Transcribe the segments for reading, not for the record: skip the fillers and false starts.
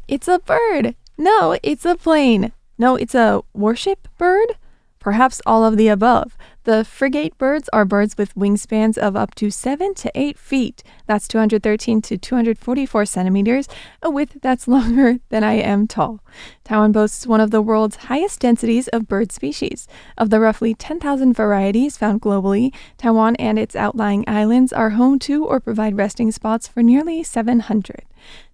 It's a bird. No, it's a plane. No, it's a warship bird? Perhaps all of the above. The Frigatebirds are birds with wingspans of up to 7 to 8 feet. That's 213 to 244 centimeters, a width that's longer than I am tall. Taiwan boasts one of the world's highest densities of bird species. Of the roughly 10,000 varieties found globally, Taiwan and its outlying islands are home to or provide resting spots for nearly 700.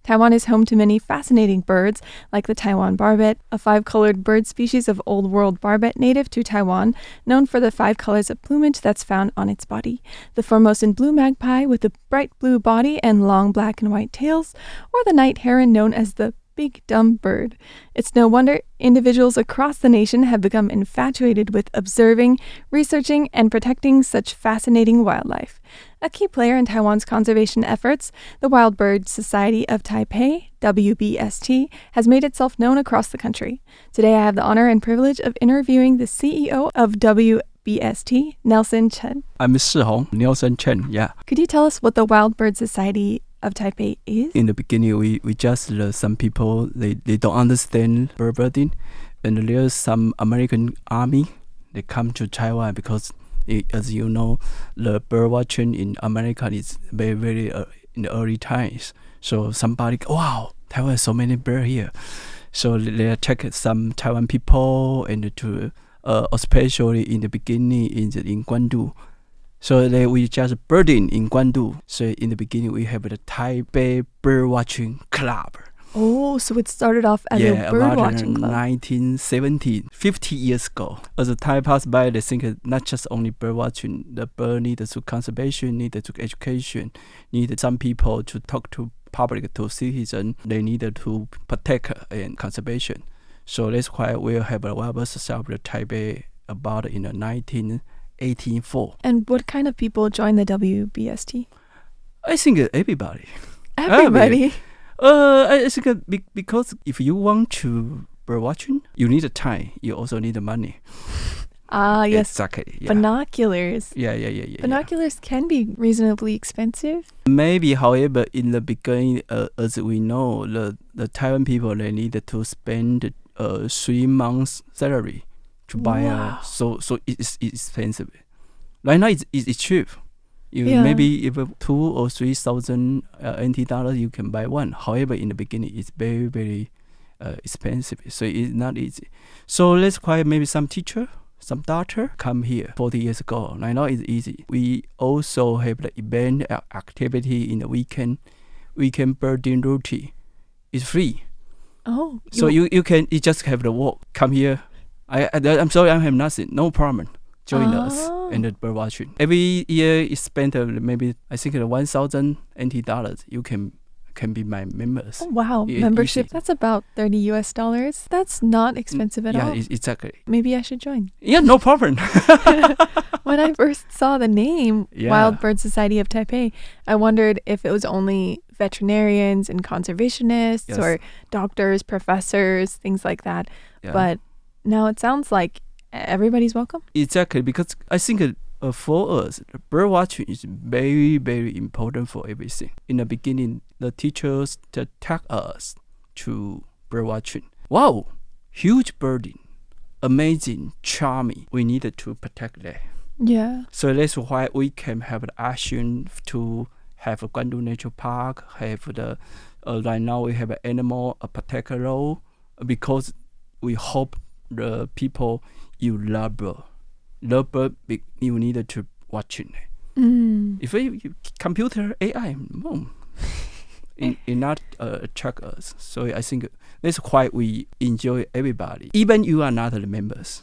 Taiwan is home to many fascinating birds, like the Taiwan barbet, a 5-colored bird species of Old World barbet native to Taiwan, known for the 5 colors of plumage that's found on its body, the Formosan blue magpie with a bright blue body and long black and white tails, or the night heron known as the big dumb bird. It's no wonder individuals across the nation have become infatuated with observing, researching, and protecting such fascinating wildlife. A key player in Taiwan's conservation efforts, the Wild Bird Society of Taipei, WBST, has made itself known across the country. Today I have the honor and privilege of interviewing the CEO of WBST, Nelson Chen. I'm Nelson Chen, yeah. Could you tell us what the Wild Bird Society of Taipei is? In the beginning, we just some people, they don't understand bird birding. And there's some American army, they come to Taiwan because, as you know, the bird watching in America is very in the early times. So somebody, wow, Taiwan has so many birds here. So they attack some Taiwan people and to especially in the beginning in Guangdu. So we just birding in Guangdu. So in the beginning we have the Taipei bird watching club. Oh, so it started off as a bird watching club. 1970, 50 years ago. As the time passed by, they think not just only bird watching, the bird needed to conservation, needed to education, needed some people to talk to public, to citizens. They needed to protect and conservation. So that's why we have a Wild Bird Society of Taipei about in the 1984. And what kind of people join the WBST? I think everybody. Everybody? I think because if you want to bird watching, you need the time. You also need the money. Ah, yes. Exactly. Yeah. Binoculars. Yeah. Binoculars can be reasonably expensive. Maybe, however, in the beginning, as we know, the Taiwan people, they needed to spend 3 months salary to buy so it's expensive. Right now it's cheap. Maybe if 2,000 or 3,000 NT dollars you can buy one. However, in the beginning it's very expensive. So it's not easy. So that's why maybe some teacher, some doctor come here 40 years ago. Right now it's easy. We also have the event activity in the weekend. Weekend birding routine. It's free. Oh. So you just have the walk. Come here. I'm sorry, I have nothing. No problem. Join us in the bird watching. Every year is spent maybe I think 1,000 NT dollars. You can be my members. Oh, wow, membership. That's about $30. That's not expensive at all. Yeah, exactly. Maybe I should join. Yeah, no problem. When I first saw the name Wild Bird Society of Taipei, I wondered if it was only veterinarians and conservationists or doctors, professors, things like that. Yeah. But now it sounds like everybody's welcome. Exactly, because I think for us, bird watching is very important for everything. In the beginning, the teachers tag us to bird watching. Wow, huge birding, amazing, charming. We needed to protect that. Yeah. So that's why we can have the action to have a Guangdu Nature Park, have the right now we have an animal protector role, because we hope the people you love bird, you needed to watch it. If you computer AI, it not attract us. So I think that's why we enjoy everybody. Even you are not the members,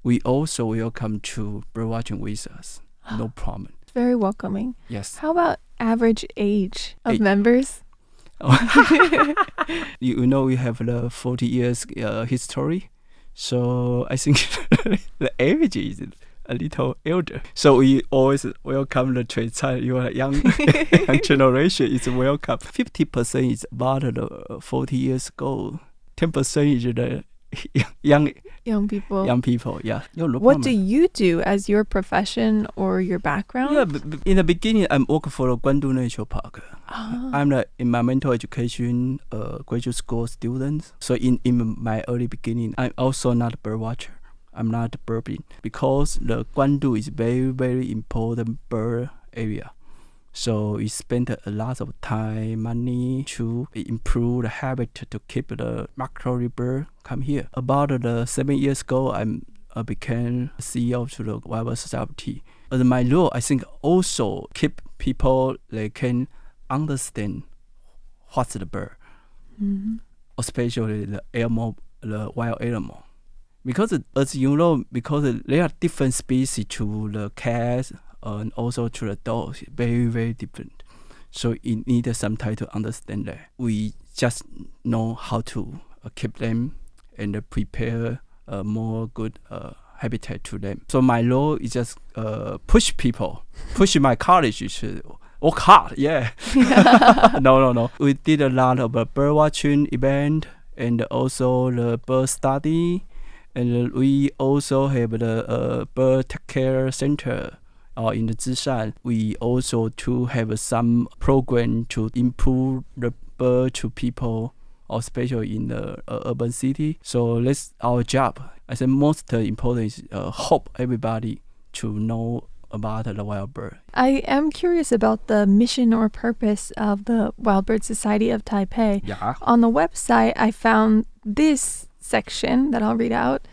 we also welcome to bird watching with us. No problem. Very welcoming. Yes. How about average age of members? You know we have the 40 years history. So I think the age is a little elder. So we always welcome the tristan. You are young generation is welcome. 50% is about the 40 years ago. 10% is the young young people. Yeah. No What do problem. you do as your profession or your background? Yeah, in the beginning, I'm working for the Guandu Nature Park. I'm the environmental education graduate school student. So in my early beginning, I'm also not a bird watcher. I'm not a birding because the Guandu is very, very important bird area. So we spent a lot of time, money to improve the habitat to keep the migratory bird come here. About 7 years ago, I became CEO to the Wildlife Society. And my role, I think, also keep people they can understand what's the bird, especially the animal, the wild animal. Because as you know, because there are different species to the cats and also to the dogs, very, very different. So you need some time to understand that. We just know how to keep them and prepare a more good habitat to them. So my role is just push my colleagues to work hard. Yeah. No. We did a lot of bird watching event and also the bird study. And we also have the bird take care center in the Tristan. We also to have some program to improve the bird to people, especially in the urban city. So that's our job. I think most important is help everybody to know about the wild bird. I am curious about the mission or purpose of the Wild Bird Society of Taipei. Yeah. On the website, I found this section that I'll read out.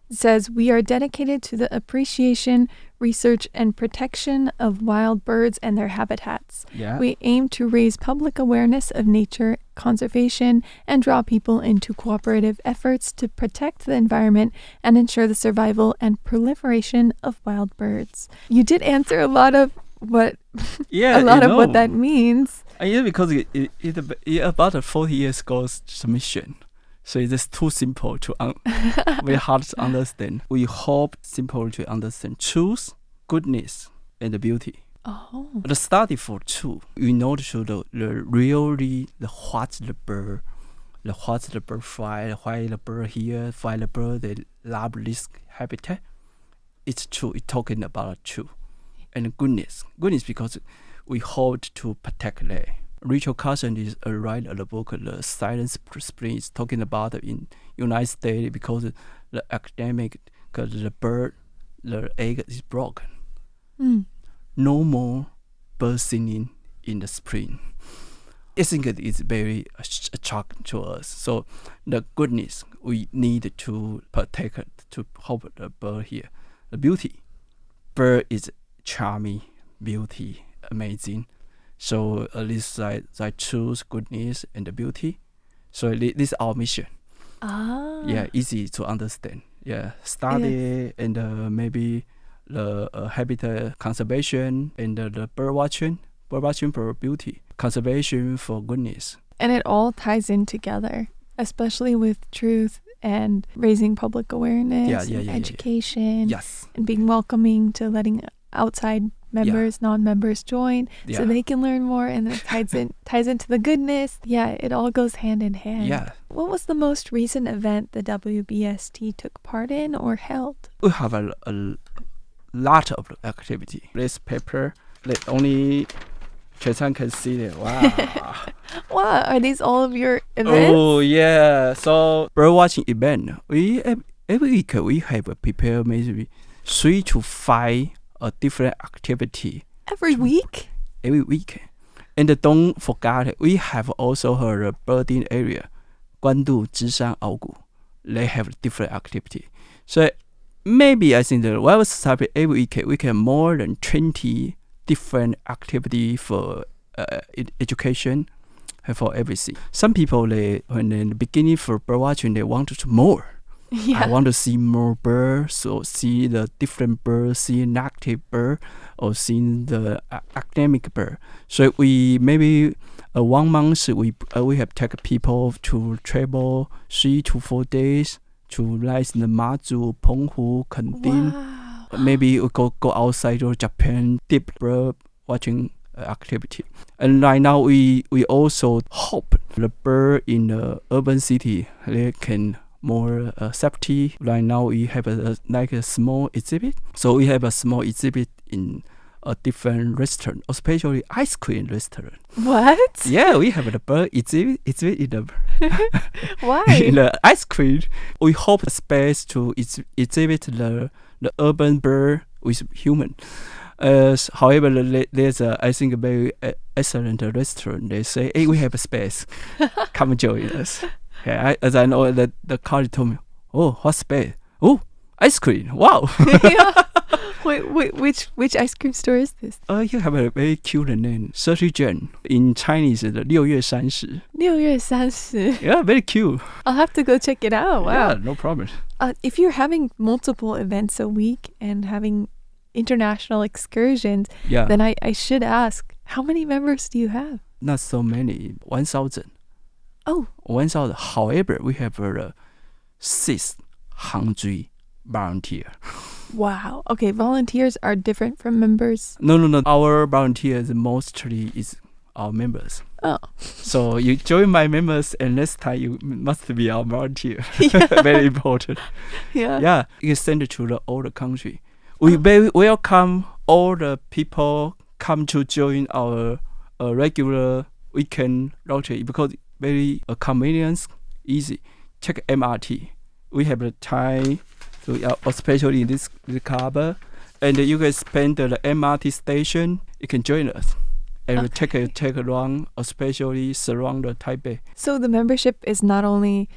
It says, "We are dedicated to the appreciation, research, and protection of wild birds and their habitats. Yeah. We aim to raise public awareness of nature conservation and draw people into cooperative efforts to protect the environment and ensure the survival and proliferation of wild birds." You did answer a lot of what what that means. Yeah, because it about 40 years ago submission. So it's just too simple to very hard to understand. We hope simple to understand truth, goodness, and the beauty. Oh. The study for two, we know the really the what's the bird fly, why the bird here, why the bird they love this habitat. It's true. It's talking about true, and goodness because we hope to protect them. Rachel Carson is write the book The Silent Spring is talking about in United States because the academic the bird the egg is broken. No more bird singing in the spring. I think it is very a shock to us. So the goodness we need to protect it, to help the bird here. The beauty, bird is charming, beauty, amazing. So at least I choose goodness and the beauty. So this is our mission. Yeah, easy to understand. Yeah, study and maybe the habitat conservation and the bird watching for beauty, conservation for goodness. And it all ties in together, especially with truth and raising public awareness, and education, and being welcoming to letting outside members, non-members join so they can learn more, and it ties into the goodness. Yeah, it all goes hand in hand. Yeah. What was the most recent event the WBST took part in or held? We have a lot of activity. This paper, that only Tristan can see it. Wow. Wow, are these all of your events? Oh yeah. So bird watching event. Every week we have prepared maybe 3 to 5 a different activity. Every week? Every week. And don't forget, we have also a birding area, Guandu, Zhishan, Aogu. They have different activity. So maybe I think the Wildlife Society every week we can more than 20 different activity for education and for everything. Some people when in the beginning for bird watching they want to more. I want to see more birds, so see the different birds, see an active bird, or see the academic bird. So we maybe 1 month we have taken people to travel 3 to 4 days to like the Mazu, Penghu, Kending. Wow. Maybe we go outside to Japan, deep bird watching activity. And right now we also hope the bird in the urban city they can more safety. Right now we have like a small exhibit. So we have a small exhibit in a different restaurant, especially ice cream restaurant. What? Yeah, we have the bird exhibit in the Why? in the ice cream. We hope the space to exhibit the urban bird with human. However, there's I think a very excellent restaurant. They say, hey, we have a space. Come join us. Yeah, as I know that the colleague told me, oh, what space? Oh, ice cream. Wow. Yeah. Wait, which ice cream store is this? You have a very cute name, 30 Jan. In Chinese, 6月30. 6月30. Yeah, very cute. I'll have to go check it out. Wow. Yeah, no problem. If you're having multiple events a week and having international excursions, Yeah. then I should ask, how many members do you have? Not so many, 1,000. Oh. 1,000. However, we have 600 volunteers. Wow. Okay, volunteers are different from members. No. Our volunteers mostly is our members. Oh. So you join my members, and next time you must be our volunteer. Very important. Yeah. Yeah, you send it to all the country. We very welcome all the people come to join our regular weekend road trip because very convenience, easy. Check MRT. We have the time, to, especially in this harbor, and you can spend the MRT station. You can join us. And we take a run, especially surround the Taipei. So the membership is not limited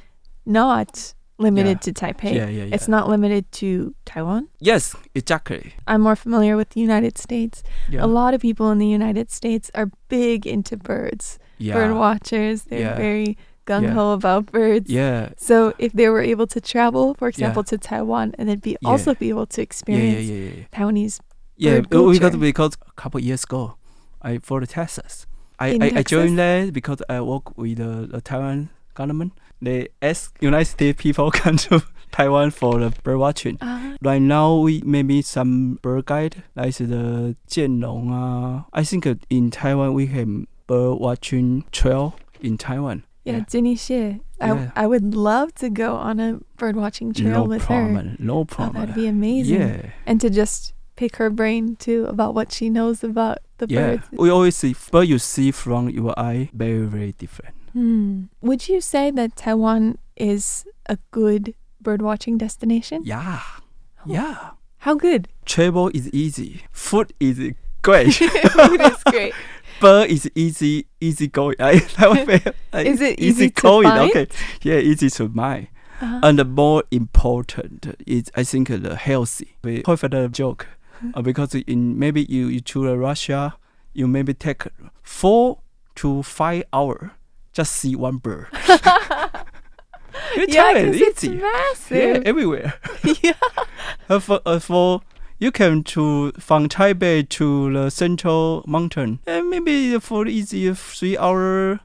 to Taipei. Yeah. It's not limited to Taiwan. Yes, exactly. I'm more familiar with the United States. Yeah. A lot of people in the United States are big into birds. Yeah. Bird watchers. They're very gung-ho about birds. Yeah. So if they were able to travel, for example, to Taiwan, and then also be able to experience Taiwanese bird culture. Because a couple years ago, for the Texas, I joined there because I work with the Taiwan government. They ask United States people come to Taiwan for the bird watching. Right now, we maybe some bird guide, like the Jianlong. I think in Taiwan we have bird watching trail in Taiwan. Yeah, Jenny Xie. I would love to go on a bird watching trail with her. No problem. That'd be amazing. Yeah. And to just pick her brain too about what she knows about the birds. We always see bird you see from your eye very, very different. Would you say that Taiwan is a good bird watching destination? Yeah. Yeah. How good? Travel is easy. Food is great. Food is great. Bird is easy going. Is it easy to going? find? Okay. Yeah, easy to find. And the more important is, I think, the healthy. We quite a joke because maybe you to Russia, you maybe take 4 to 5 hours just see one bird. Yeah, because it's massive. Yeah, everywhere. Yeah. For you come from Taipei to the central mountain, and maybe for easy 3 hour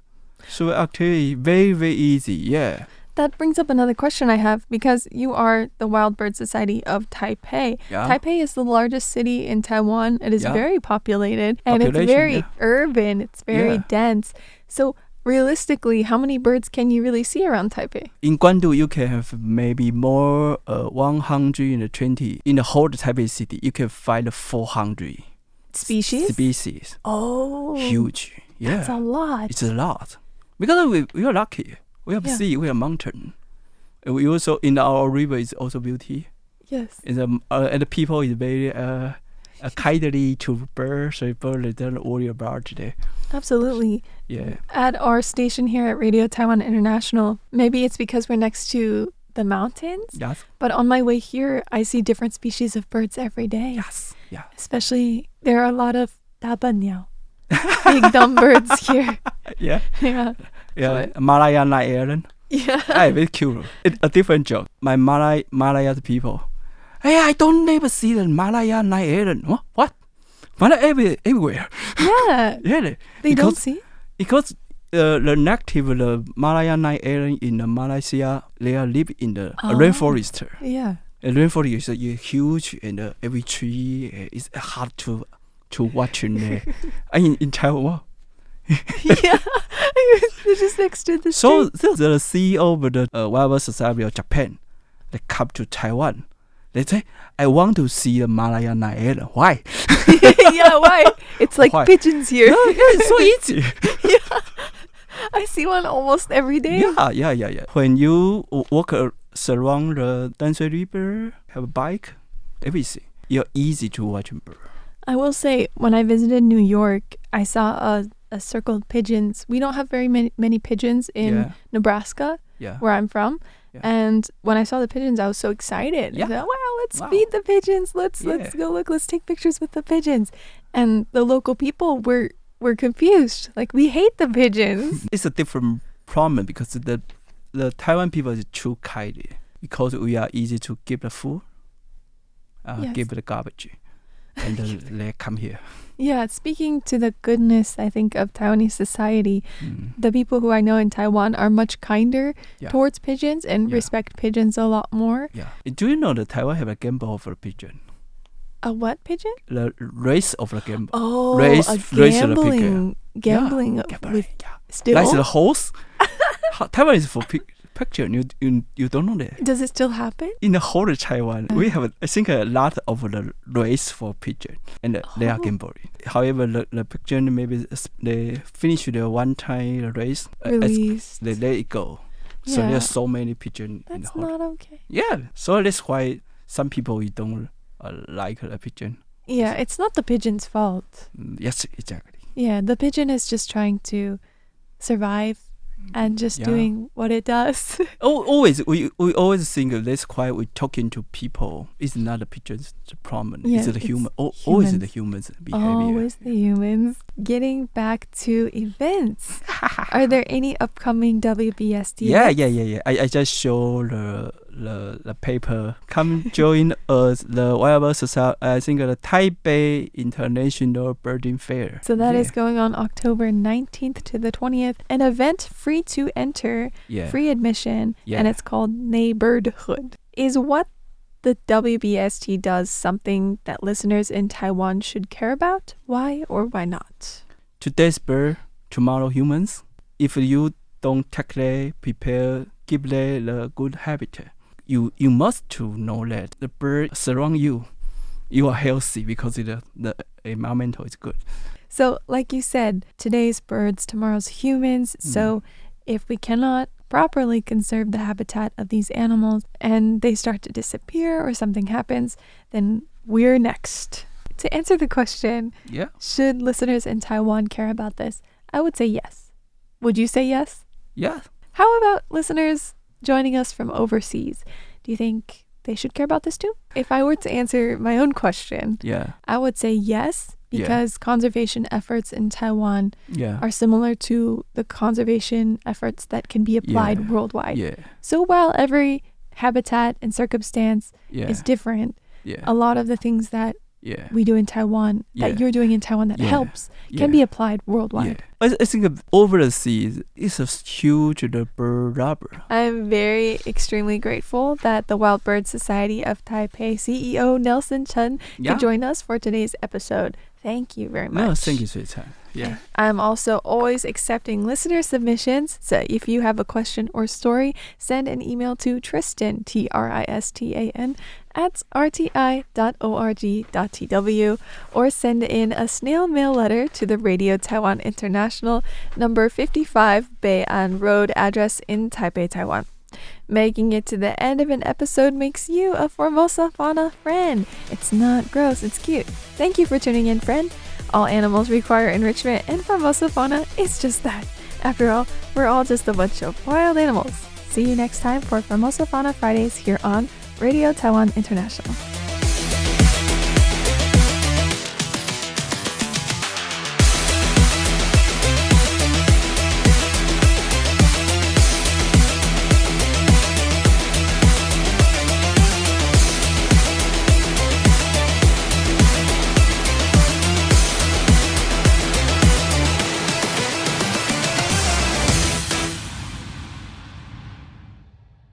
activity, very, very easy. Yeah. That brings up another question I have, because you are the Wild Bird Society of Taipei. Yeah. Taipei is the largest city in Taiwan. It is very populated, and it's very urban. It's very dense. So realistically, how many birds can you really see around Taipei? In Guangdong, you can have maybe more 120. In the whole Taipei city, you can find 400 species. Oh, huge. Yeah, that's a lot. It's a lot because we are lucky. We have sea, we have mountain. And we also in our river is also beauty. Yes. And the people is very kindly to birds, so birds don't worry about today. Absolutely. Yeah. At our station here at Radio Taiwan International, maybe it's because we're next to the mountains. Yes. But on my way here, I see different species of birds every day. Yes. Yeah. Especially, there are a lot of dabanyao, big dumb birds here. Yeah. Yeah. Yeah. Malaya night heron. Yeah. Very cute. It's a different joke. My Malaya people. Hey, I don't never see the Malaya night heron. What? Malaya everywhere. Yeah. Really? They don't see? Because the native the Malaya night heron in Malaysia, they live in the rainforest. Yeah. And rainforest is huge, and every tree is hard to watch in there. In Taiwan. Yeah. They're just next to the So street. the CEO of the Wildlife Society of Japan, they come to Taiwan. They say, I want to see the Malaya Naela. Why? Yeah, why? It's like Why? pigeons here. Yeah, it's so easy. Yeah. I see one almost every day. Yeah. When you walk around the Danshui River, have a bike, everything, you're easy to watch a bird. I will say, when I visited New York, I saw a circle of pigeons. We don't have very many pigeons in Nebraska, Yeah. where I'm from. Yeah. And when I saw the pigeons, I was so excited. Yeah. I thought, wow, let's Wow. feed the pigeons. Let's go look. Let's take pictures with the pigeons. And the local people were confused. Like, we hate the pigeons. It's a different problem because the Taiwan people is too kind because we are easy to give the food, Yes. give the garbage, and then they come here. Yeah, speaking to the goodness, I think, of Taiwanese society, the people who I know in Taiwan are much kinder Yeah. towards pigeons and Yeah. respect pigeons a lot more. Yeah. Do you know that Taiwan have a gamble for a pigeon? A what pigeon? The race of the gamble. Oh, Race- a race of the pig, gambling Gambling, with yeah. still. Like the horse. Taiwan is for pigeon. You don't know that. Does it still happen? In the whole of Taiwan, we have, I think, a lot of the race for pigeon, and they are Oh. gambling. However, the pigeon maybe they finish the one time race, Released. they let it go. So Yeah. there's so many pigeon in the That's whole. not okay. Yeah, so that's why some people we don't like the pigeon. Yeah, it's not the pigeon's fault. Yes, exactly. Yeah, the pigeon is just trying to survive and just Yeah. doing what it does. Always we always think that's why we talking to people. It's not the pigeon's problem. Yeah, it's the it's human. Always the humans. human's behavior. Always the humans. Getting back to events. Are there any upcoming WBST Yeah. events? I just show the paper. Come join us, the Wildlife Society. I think the Taipei International Birding Fair. So that is going on October 19th to the 20th. An event free to enter, free admission, and it's called Neighborhood. Is what the WBST does something that listeners in Taiwan should care about? Why or why not? Today's bird, tomorrow humans. If you don't take them, prepare, give them the good habitat, you must to know that the bird surround you, you are healthy because the environmental is good. So, like you said, today's birds, tomorrow's humans. So, if we cannot properly conserve the habitat of these animals and they start to disappear or something happens, then we're next. To answer the question, should listeners in Taiwan care about this? I would say yes. Would you say yes? Yeah. How about listeners joining us from overseas? Do you think they should care about this too? If I were to answer my own question, I would say yes, because conservation efforts in Taiwan are similar to the conservation efforts that can be applied worldwide. So while every habitat and circumstance is different, a lot of the things that we do in Taiwan, that you're doing in Taiwan that helps, can be applied worldwide. I think over the seas, it's a huge bird lover. I'm extremely grateful that the Wild Bird Society of Taipei CEO Nelson Chen could join us for today's episode. Thank you very much. No, thank you for your time. Yeah. I'm also always accepting listener submissions. So if you have a question or story, send an email to Tristan, Tristan, at rti.org.tw, or send in a snail mail letter to the Radio Taiwan International, number 55 Bei'an Road, address in Taipei, Taiwan. Making it to the end of an episode makes you a Formosa Fauna friend. It's not gross, it's cute. Thank you for tuning in, friend. All animals require enrichment, and Formosa Fauna is just that. After all, we're all just a bunch of wild animals. See you next time for Formosa Fauna Fridays here on Radio Taiwan International.